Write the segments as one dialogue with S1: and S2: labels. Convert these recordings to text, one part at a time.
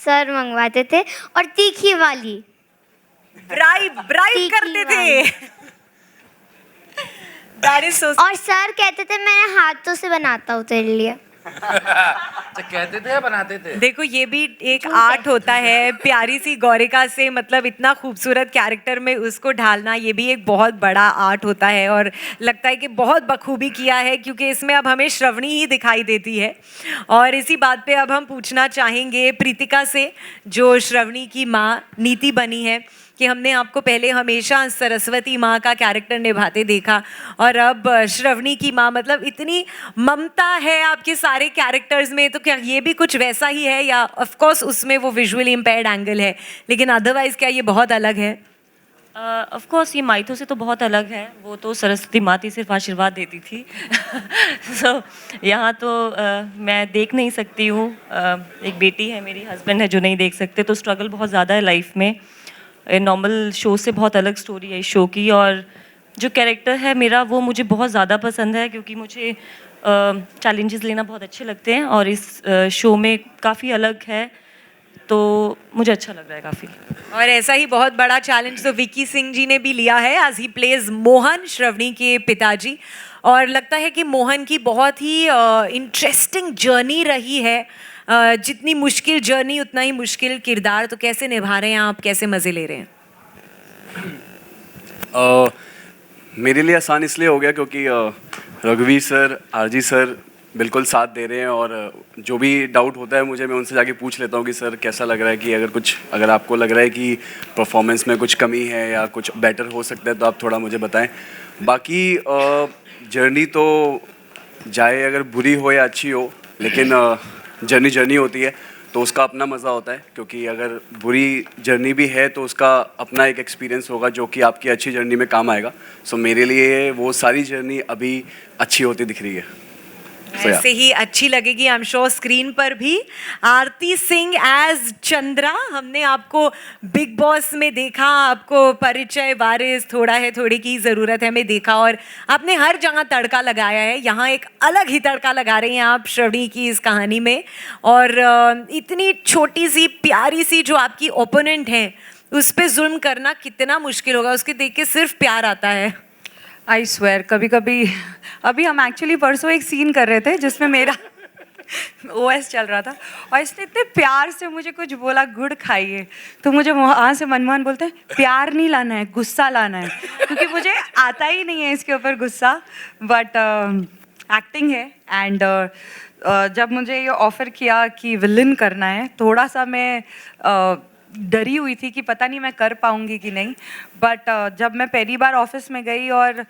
S1: Sir मंगवाते थे और तीखी वाली
S2: ब्राइब करते थे। That is so...
S1: और सर कहते थे मैं हाथों से बनाता हूँ तेरे लिए।
S3: अच्छा, कहते थे या बनाते थे?
S2: देखो ये भी एक आर्ट होता है, प्यारी सी गौरिका से मतलब इतना खूबसूरत कैरेक्टर में उसको ढालना, ये भी एक बहुत बड़ा आर्ट होता है और लगता है कि बहुत बखूबी किया है, क्योंकि इसमें अब हमें श्रवणी ही दिखाई देती है। और इसी बात पे अब हम पूछना चाहेंगे प्रीतिका से, जो श्रवणी की माँ नीति बनी है, कि हमने आपको पहले हमेशा सरस्वती माँ का कैरेक्टर निभाते देखा और अब श्रवणी की माँ, मतलब इतनी ममता है आपके सारे कैरेक्टर्स में, तो क्या ये भी कुछ वैसा ही है या ऑफ कोर्स उसमें वो विजुअली इम्पेयर्ड एंगल है, लेकिन अदरवाइज क्या ये बहुत अलग है?
S4: ऑफ कोर्स ये माइथो से तो बहुत अलग है, वो तो सरस्वती माती सिर्फ आशीर्वाद देती थी। सो यहाँ तो मैं देख नहीं सकती हूँ, एक बेटी है मेरी, हस्बैंड है जो नहीं देख सकते, तो स्ट्रगल बहुत ज़्यादा है लाइफ में। नॉर्मल शो से बहुत अलग स्टोरी है इस शो की, और जो कैरेक्टर है मेरा वो मुझे बहुत ज़्यादा पसंद है, क्योंकि मुझे चैलेंजेस लेना बहुत अच्छे लगते हैं और इस शो में काफ़ी अलग है, तो मुझे अच्छा लग रहा है काफ़ी।
S2: और ऐसा ही बहुत बड़ा चैलेंज तो विकी सिंह जी ने भी लिया है, as he plays Mohan, Shravani के पिताजी। और लगता है कि मोहन की बहुत ही इंटरेस्टिंग जर्नी रही है, जितनी मुश्किल जर्नी उतना ही मुश्किल किरदार, तो कैसे निभा रहे हैं आप, कैसे मज़े ले रहे हैं?
S5: मेरे लिए आसान इसलिए हो गया क्योंकि रघुवीर सर, आरजी सर बिल्कुल साथ दे रहे हैं, और जो भी डाउट होता है मुझे, मैं उनसे जाके पूछ लेता हूँ कि सर कैसा लग रहा है, कि अगर आपको लग रहा है कि परफॉर्मेंस में कुछ कमी है या कुछ बेटर हो सकता है तो आप थोड़ा मुझे बताएं। बाकी जर्नी तो जाए अगर बुरी हो या अच्छी हो, लेकिन जर्नी होती है तो उसका अपना मज़ा होता है, क्योंकि अगर बुरी जर्नी भी है तो उसका अपना एक एक्सपीरियंस होगा जो कि आपकी अच्छी जर्नी में काम आएगा। सो मेरे लिए वो सारी जर्नी अभी अच्छी होती दिख रही है।
S2: ऐसे ही अच्छी लगेगी आई एम श्योर स्क्रीन पर भी। आरती सिंह एज चंद्रा, हमने आपको बिग बॉस में देखा, आपको परिचय वारिस थोड़ा है थोड़ी की ज़रूरत है में देखा, और आपने हर जगह तड़का लगाया है। यहाँ एक अलग ही तड़का लगा रही हैं आप श्रवणी की इस कहानी में, और इतनी छोटी सी प्यारी सी जो आपकी ओपोनेंट हैं उस पर जुल्म करना कितना मुश्किल होगा, उसके देख के सिर्फ प्यार आता है।
S6: आई स्वेयर, कभी कभी अभी हम एक्चुअली परसों एक सीन कर रहे थे जिसमें मेरा ओएस चल रहा था और इसने इतने प्यार से मुझे कुछ बोला, गुड़ खाइए, तो मुझे वहाँ से मनमोहन बोलते हैं प्यार नहीं लाना है, गुस्सा लाना है, क्योंकि मुझे आता ही नहीं है इसके ऊपर गुस्सा, बट एक्टिंग है। एंड जब मुझे ये ऑफ़र किया कि विलन करना है, थोड़ा सा मैं डरी हुई थी कि पता नहीं मैं कर पाऊंगी कि नहीं, बट जब मैं पहली बार ऑफिस में गई और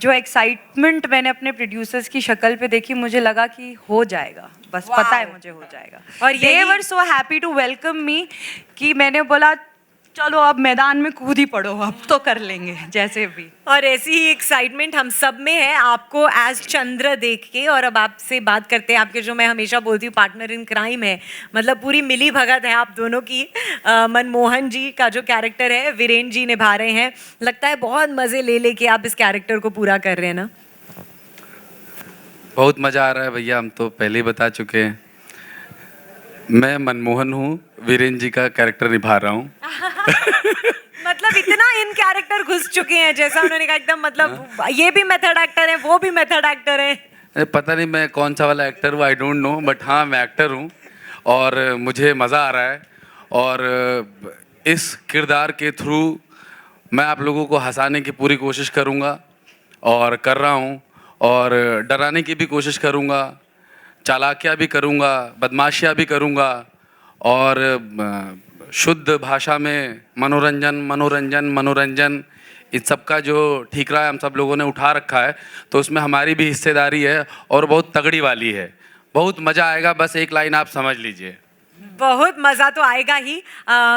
S6: जो एक्साइटमेंट मैंने अपने प्रोड्यूसर्स की शक्ल पे देखी, मुझे लगा कि हो जाएगा, बस पता है मुझे हो जाएगा। और दे वर सो हैप्पी टू वेलकम मी कि मैंने बोला चलो अब मैदान में कूद ही पड़ो, अब तो कर लेंगे जैसे भी।
S2: और ऐसी ही एक्साइटमेंट हम सब में है आपको एज चंद्र देख के। और अब आपसे बात करते हैं आपके, जो मैं हमेशा बोलती हूँ पार्टनर इन क्राइम है, मतलब पूरी मिली भगत है आप दोनों की। मनमोहन जी का जो कैरेक्टर है वीरेंद्र जी निभा रहे हैं, लगता है बहुत मज़े ले लेके आप इस कैरेक्टर को पूरा कर रहे हैं ना?
S3: बहुत मज़ा आ रहा है भैया, हम तो पहले ही बता चुके हैं। मैं मनमोहन हूँ, वीरेंद्र जी का कैरेक्टर निभा रहा हूँ।
S2: मतलब इतना इन कैरेक्टर घुस चुके हैं, जैसा उन्होंने कहा एकदम, मतलब ये भी मेथड एक्टर है, वो भी मेथड एक्टर है।
S3: पता नहीं मैं कौन सा वाला एक्टर हूँ, आई डोंट नो, बट हाँ मैं एक्टर हूँ और मुझे मज़ा आ रहा है। और इस किरदार के थ्रू मैं आप लोगों को हंसाने की पूरी कोशिश करूँगा और कर रहा हूँ, और डराने की भी कोशिश करूँगा, चालाकियाँ भी करूँगा, बदमाशियाँ भी करूँगा, और शुद्ध भाषा में मनोरंजन मनोरंजन मनोरंजन इस सब का जो ठीकरा है हम सब लोगों ने उठा रखा है, तो उसमें हमारी भी हिस्सेदारी है और बहुत तगड़ी वाली है। बहुत मज़ा आएगा, बस एक लाइन आप समझ लीजिए।
S2: बहुत मज़ा तो आएगा ही।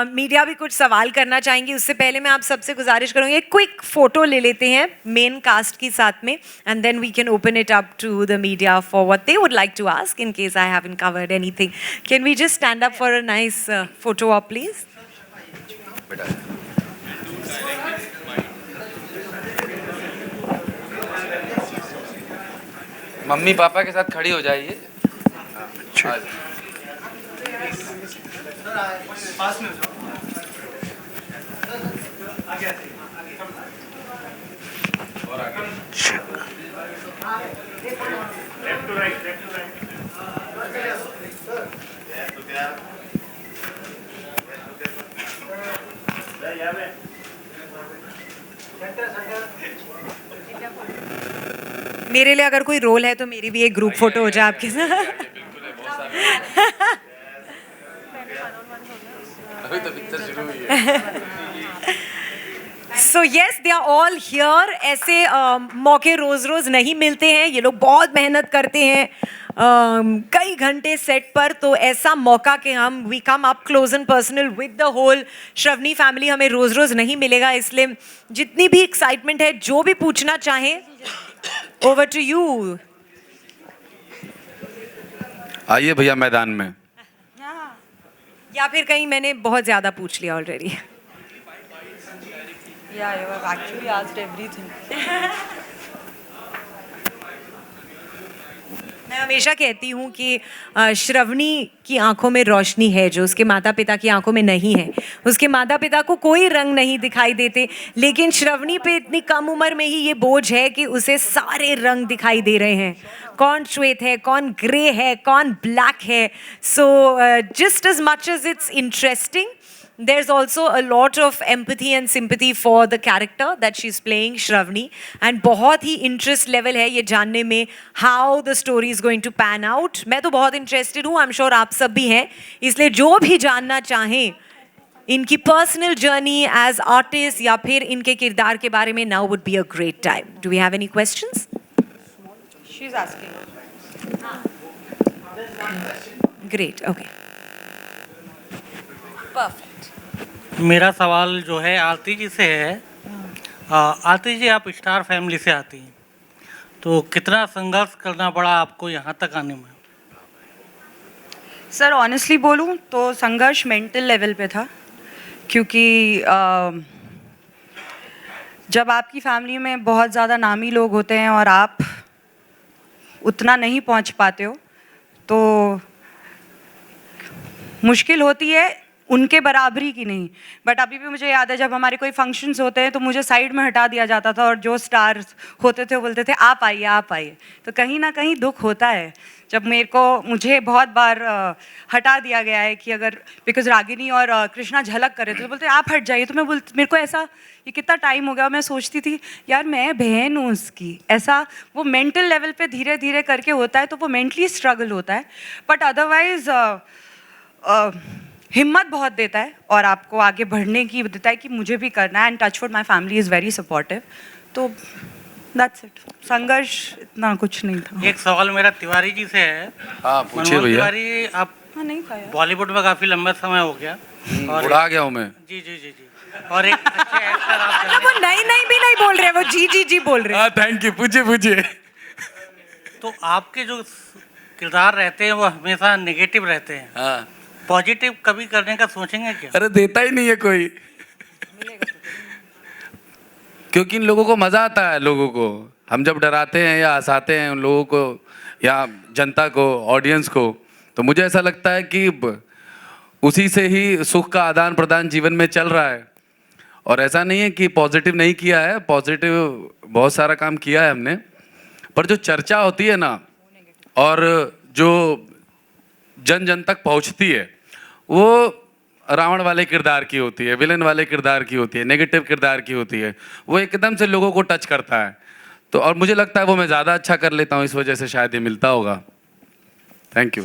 S2: मीडिया भी कुछ सवाल करना चाहेंगी, उससे पहले मैं आप सबसे गुजारिश करूँगी एक क्विक फ़ोटो ले लेते हैं मेन कास्ट की साथ में, and then we can open it up to the media for what they would like to ask in case I haven't covered anything. Can we just stand up for a nice photo op please?
S3: मम्मी पापा के साथ खड़ी हो जाइए।
S2: मेरे लिए अगर कोई रोल है तो मेरी भी एक ग्रुप फोटो हो जाए आपके साथ.
S3: अभी तो पिक्चर शुरू हुई है.
S2: So yes, they are all here. ऐसे मौके रोज रोज नहीं मिलते हैं. ये लोग बहुत मेहनत करते हैं कई घंटे सेट पर. तो ऐसा मौका कि हम we come up close and personal with the whole Shravani family हमें रोज रोज नहीं मिलेगा. इसलिए जितनी भी एक्साइटमेंट है, जो भी पूछना चाहें, ओवर टू यू.
S3: आइए भैया मैदान में.
S2: या फिर कहीं मैंने बहुत ज्यादा पूछ लिया already.
S6: Yeah, you have actually asked everything.
S2: मैं हमेशा कहती हूँ कि श्रवणी की आंखों में रोशनी है जो उसके माता पिता की आंखों में नहीं है. उसके माता पिता को कोई रंग नहीं दिखाई देते, लेकिन श्रवणी पे इतनी कम उम्र में ही ये बोझ है कि उसे सारे रंग दिखाई दे रहे हैं. कौन श्वेत है, कौन ग्रे है, कौन ब्लैक है. So just as much as it's interesting, there's also a lot of empathy and sympathy for the character that she's playing, Shravani, and बहुत ही interest level है ये जानने में how the story is going to pan out. मैं तो बहुत interested हूँ, I'm sure आप सब भी हैं. इसलिए जो भी जानना चाहें इनकी personal journey as artist या फिर इनके किरदार के बारे में, now would be a great time. Do we have any questions?
S6: She's asking.
S2: Great, okay.
S6: Perfect.
S7: मेरा सवाल जो है आरती जी से है. आरती जी, आप स्टार फैमिली से आती हैं, तो कितना संघर्ष करना पड़ा आपको यहाँ तक आने में?
S6: सर ऑनेस्टली बोलूँ तो संघर्ष मेंटल लेवल पे था, क्योंकि जब आपकी फैमिली में बहुत ज़्यादा नामी लोग होते हैं और आप उतना नहीं पहुँच पाते हो, तो मुश्किल होती है. उनके बराबरी की नहीं. बट अभी भी मुझे याद है जब हमारे कोई फंक्शंस होते हैं तो मुझे साइड में हटा दिया जाता था, और जो स्टार्स होते थे वो बोलते थे आप आइए आप आइए. तो कहीं ना कहीं दुख होता है जब मुझे बहुत बार हटा दिया गया है कि अगर बिकॉज रागिनी और कृष्णा झलक कर रहे थे तो बोलते आप हट जाइए. तो मैं मेरे को ऐसा ये कितना टाइम हो गया, मैं सोचती थी यार मैं बहन हूँ उसकी. ऐसा वो मेंटल लेवल पे धीरे धीरे करके होता है, तो वो मेंटली स्ट्रगल होता है. बट अदरवाइज हिम्मत बहुत देता है और आपको आगे बढ़ने की देता है कि मुझे भी करना है. And touchwood my family is very supportive. तो दैट्स इट. संघर्ष इतना कुछ नहीं था.
S7: एक सवाल मेरा तिवारी जी से है.
S3: हाँ पूछिए
S7: मनमोहन
S3: भैया.
S7: तिवारी, आप
S6: हाँ नहीं खाया.
S7: बॉलीवुड में काफ़ी लंबा समय हो गया और
S3: उड़ा गया हूँ मैं.
S7: जी जी जी जी और एक अच्छे एक्टर आप
S2: मतलब वो नहीं नहीं भी नहीं बोल रहे, वो जी जी जी बोल रहे.
S3: हाँ थैंक यू. पूछिए पूछिए.
S7: तो आपके जो किरदार रहते हैं वो हमेशा नेगेटिव रहते हैं.
S3: हाँ.
S7: पॉजिटिव कभी करने का सोचेंगे क्या?
S3: अरे देता ही नहीं है कोई. क्योंकि इन लोगों को मजा आता है. लोगों को हम जब डराते हैं या हंसाते हैं उन लोगों को या जनता को, ऑडियंस को, तो मुझे ऐसा लगता है कि उसी से ही सुख का आदान प्रदान जीवन में चल रहा है. और ऐसा नहीं है कि पॉजिटिव नहीं किया है, पॉजिटिव बहुत सारा काम किया है हमने. पर जो चर्चा होती है ना और जो जन जन तक पहुंचती है वो रावण वाले किरदार की होती है, विलन वाले किरदार की होती है, नेगेटिव किरदार की होती है. वो एकदम से लोगों को टच करता है. तो और मुझे लगता है वो मैं ज़्यादा अच्छा कर लेता हूँ, इस वजह से शायद ये मिलता होगा. Thank you.